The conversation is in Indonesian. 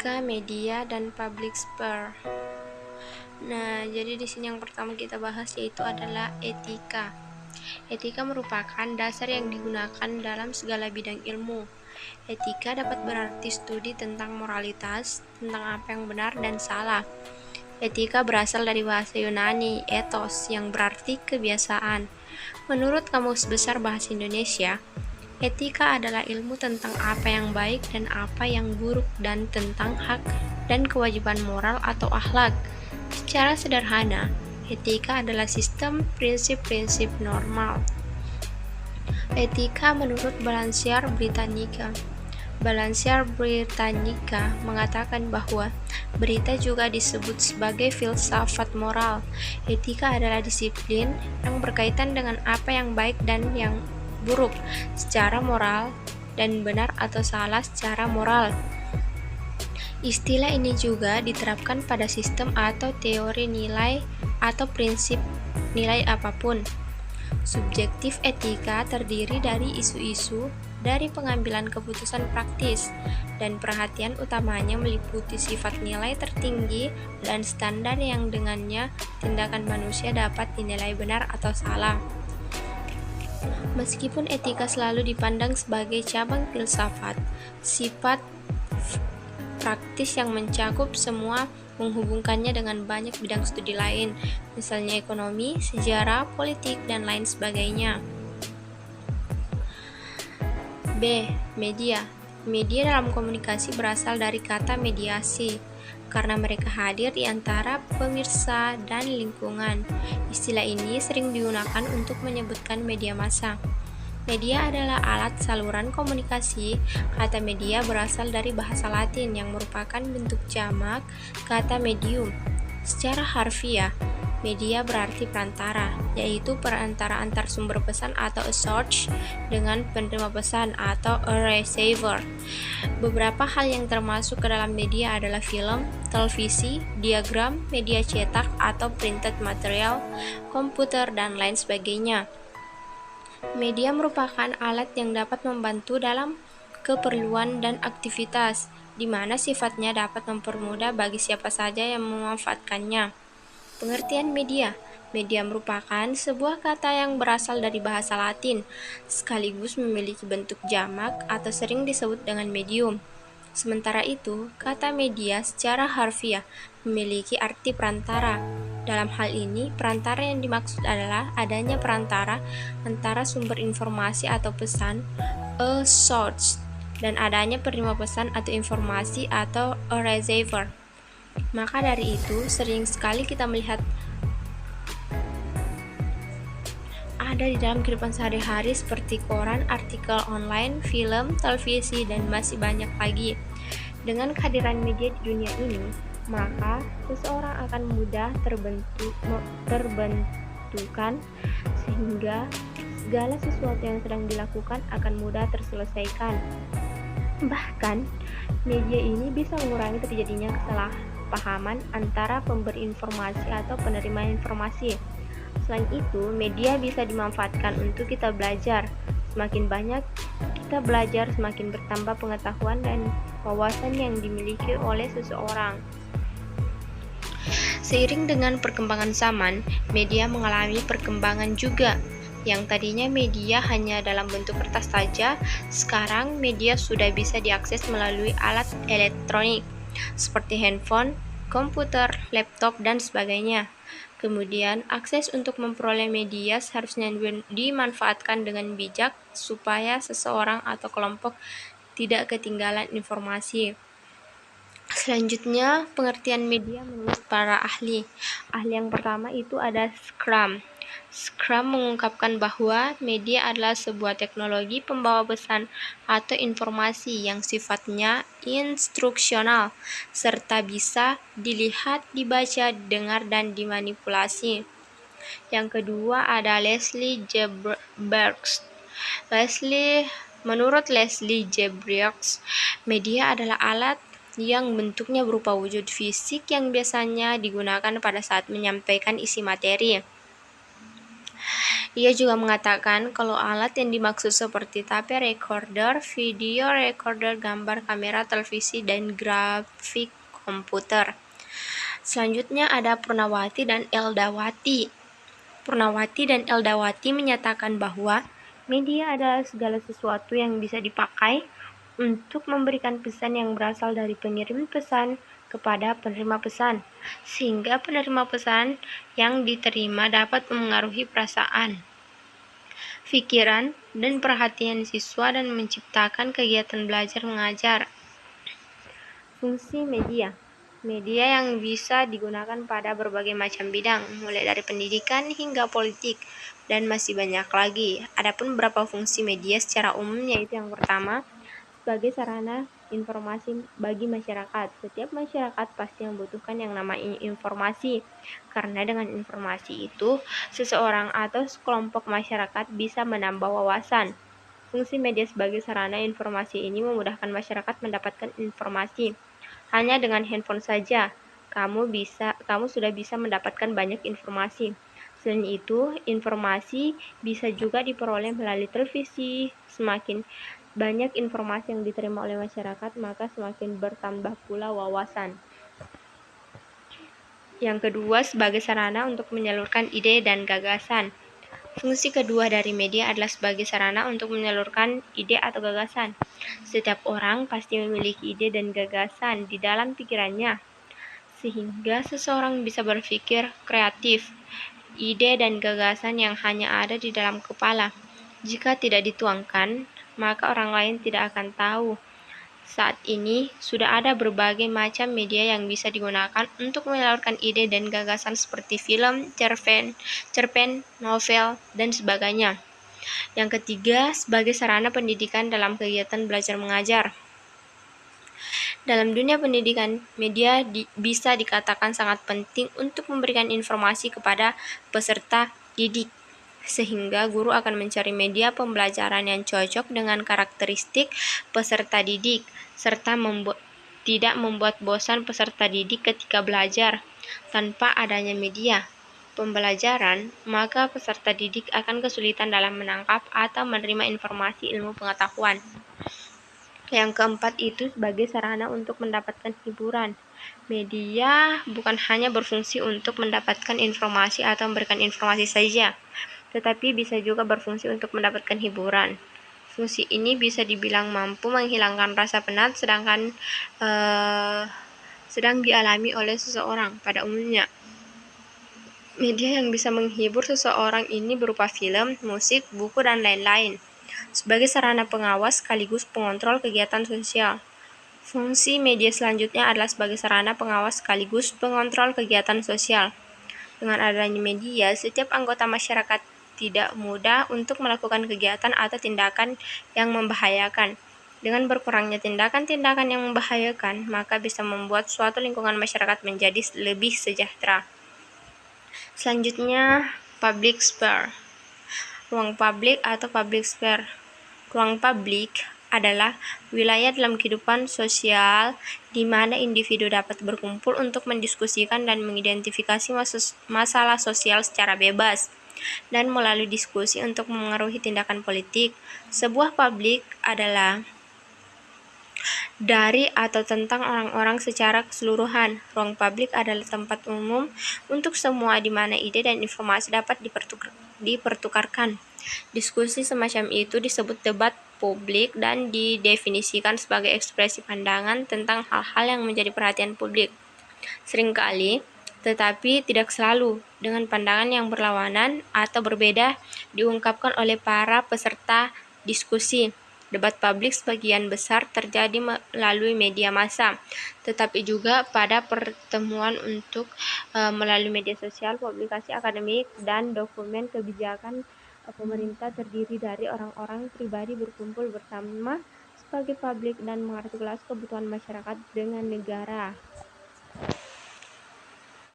Etika, media, dan public sphere. Nah, jadi di sini yang pertama kita bahas yaitu adalah etika. Etika merupakan dasar yang digunakan dalam segala bidang ilmu. Etika dapat berarti studi tentang moralitas, tentang apa yang benar dan salah. Etika berasal dari bahasa Yunani, ethos, yang berarti kebiasaan. Menurut Kamus Besar Bahasa Indonesia, etika adalah ilmu tentang apa yang baik dan apa yang buruk dan tentang hak dan kewajiban moral atau akhlak. Secara sederhana, etika adalah sistem prinsip-prinsip normal. Etika menurut Balanciar Britannica. Balanciar Britannica mengatakan bahwa berita juga disebut sebagai filsafat moral. Etika adalah disiplin yang berkaitan dengan apa yang baik dan yang buruk secara moral dan benar atau salah secara moral. Istilah ini juga diterapkan pada sistem atau teori nilai atau prinsip nilai apapun. Subjektif etika terdiri dari isu-isu dari pengambilan keputusan praktis, dan perhatian utamanya meliputi sifat nilai tertinggi dan standar yang dengannya tindakan manusia dapat dinilai benar atau salah. Meskipun etika selalu dipandang sebagai cabang filsafat, sifat praktis yang mencakup semua menghubungkannya dengan banyak bidang studi lain, misalnya ekonomi, sejarah, politik, dan lain sebagainya. B. Media. Media dalam komunikasi berasal dari kata mediasi, karena mereka hadir di antara pemirsa dan lingkungan. Istilah ini sering digunakan untuk menyebutkan media massa. Media adalah alat saluran komunikasi. Kata media berasal dari bahasa Latin yang merupakan bentuk jamak kata medium. Secara harfiah, media berarti perantara, yaitu perantara antar sumber pesan atau a source dengan penerima pesan atau a receiver. Beberapa hal yang termasuk ke dalam media adalah film, televisi, diagram, media cetak atau printed material, komputer, dan lain sebagainya. Media merupakan alat yang dapat membantu dalam keperluan dan aktivitas, di mana sifatnya dapat mempermudah bagi siapa saja yang memanfaatkannya. Pengertian media. Media merupakan sebuah kata yang berasal dari bahasa Latin, sekaligus memiliki bentuk jamak atau sering disebut dengan medium. Sementara itu, kata media secara harfiah memiliki arti perantara. Dalam hal ini, perantara yang dimaksud adalah adanya perantara antara sumber informasi atau pesan, a source, dan adanya penerima pesan atau informasi atau a receiver. Maka dari itu, sering sekali kita melihat ada di dalam kehidupan sehari-hari seperti koran, artikel online, film, televisi, dan masih banyak lagi. Dengan kehadiran media di dunia ini, maka seseorang akan mudah terbentukan sehingga segala sesuatu yang sedang dilakukan akan mudah terselesaikan. Bahkan, media ini bisa mengurangi terjadinya kesalahpahaman antara pemberi informasi atau penerima informasi. Selain itu, media bisa dimanfaatkan untuk kita belajar. Semakin banyak kita belajar, semakin bertambah pengetahuan dan wawasan yang dimiliki oleh seseorang. Seiring dengan perkembangan zaman, media mengalami perkembangan juga. Yang tadinya media hanya dalam bentuk kertas saja, sekarang media sudah bisa diakses melalui alat elektronik seperti handphone, komputer, laptop, dan sebagainya. Kemudian, akses untuk memperoleh media seharusnya dimanfaatkan dengan bijak supaya seseorang atau kelompok tidak ketinggalan informasi. Selanjutnya, pengertian media menurut para ahli. Ahli yang pertama itu ada Scrum. Scrum mengungkapkan bahwa media adalah sebuah teknologi pembawa pesan atau informasi yang sifatnya instruksional, serta bisa dilihat, dibaca, didengar, dan dimanipulasi. Yang kedua ada Leslie J. Brooks. Menurut Leslie J. Brooks, media adalah alat yang bentuknya berupa wujud fisik yang biasanya digunakan pada saat menyampaikan isi materi. Ia juga mengatakan kalau alat yang dimaksud seperti tape recorder, video recorder, gambar kamera televisi, dan grafik komputer. Selanjutnya ada Purnawati dan Eldawati. Purnawati dan Eldawati menyatakan bahwa media adalah segala sesuatu yang bisa dipakai untuk memberikan pesan yang berasal dari pengirim pesan kepada penerima pesan, sehingga penerima pesan yang diterima dapat memengaruhi perasaan, pikiran, dan perhatian siswa dan menciptakan kegiatan belajar mengajar. Fungsi media. Media yang bisa digunakan pada berbagai macam bidang, mulai dari pendidikan hingga politik, dan masih banyak lagi. Adapun beberapa fungsi media secara umum yaitu yang pertama, sebagai sarana informasi bagi masyarakat. Setiap masyarakat pasti membutuhkan yang namanya informasi, karena dengan informasi itu, seseorang atau sekelompok masyarakat bisa menambah wawasan. Fungsi media sebagai sarana informasi ini memudahkan masyarakat mendapatkan informasi. Hanya dengan handphone saja, kamu sudah bisa mendapatkan banyak informasi. Selain itu, informasi bisa juga diperoleh melalui televisi. Semakin banyak informasi yang diterima oleh masyarakat, maka semakin bertambah pula wawasan. Yang kedua, sebagai sarana untuk menyalurkan ide dan gagasan. Fungsi kedua dari media adalah sebagai sarana untuk menyalurkan ide atau gagasan. Setiap orang pasti memiliki ide dan gagasan di dalam pikirannya, sehingga seseorang bisa berpikir kreatif. Ide dan gagasan yang hanya ada di dalam kepala, jika tidak dituangkan, maka orang lain tidak akan tahu. Saat ini sudah ada berbagai macam media yang bisa digunakan untuk menyalurkan ide dan gagasan seperti film, cerpen, novel, dan sebagainya. Yang ketiga, sebagai sarana pendidikan dalam kegiatan belajar mengajar. Dalam dunia pendidikan, media bisa dikatakan sangat penting untuk memberikan informasi kepada peserta didik, sehingga guru akan mencari media pembelajaran yang cocok dengan karakteristik peserta didik, serta tidak membuat bosan peserta didik ketika belajar. Tanpa adanya media pembelajaran, maka peserta didik akan kesulitan dalam menangkap atau menerima informasi ilmu pengetahuan. Yang keempat itu sebagai sarana untuk mendapatkan hiburan. Media bukan hanya berfungsi untuk mendapatkan informasi atau memberikan informasi saja, tetapi bisa juga berfungsi untuk mendapatkan hiburan. Fungsi ini bisa dibilang mampu menghilangkan rasa penat sedang dialami oleh seseorang pada umumnya. Media yang bisa menghibur seseorang ini berupa film, musik, buku, dan lain-lain. Sebagai sarana pengawas sekaligus pengontrol kegiatan sosial. Fungsi media selanjutnya adalah sebagai sarana pengawas sekaligus pengontrol kegiatan sosial. Dengan adanya media, setiap anggota masyarakat tidak mudah untuk melakukan kegiatan atau tindakan yang membahayakan. Dengan berkurangnya tindakan-tindakan yang membahayakan, maka bisa membuat suatu lingkungan masyarakat menjadi lebih sejahtera. Selanjutnya, public sphere. Ruang publik atau public sphere. Ruang publik adalah wilayah dalam kehidupan sosial di mana individu dapat berkumpul untuk mendiskusikan dan mengidentifikasi masalah sosial secara bebas dan melalui diskusi untuk memengaruhi tindakan politik. Sebuah publik adalah dari atau tentang orang-orang secara keseluruhan. Ruang publik adalah tempat umum untuk semua di mana ide dan informasi dapat dipertukarkan. Diskusi semacam itu disebut debat publik dan didefinisikan sebagai ekspresi pandangan tentang hal-hal yang menjadi perhatian publik. Seringkali, tetapi tidak selalu, dengan pandangan yang berlawanan atau berbeda diungkapkan oleh para peserta diskusi. Debat publik sebagian besar terjadi melalui media massa, tetapi juga pada pertemuan melalui media sosial, publikasi akademik, dan dokumen kebijakan pemerintah terdiri dari orang-orang pribadi berkumpul bersama sebagai publik dan mengartikulasi kebutuhan masyarakat dengan negara.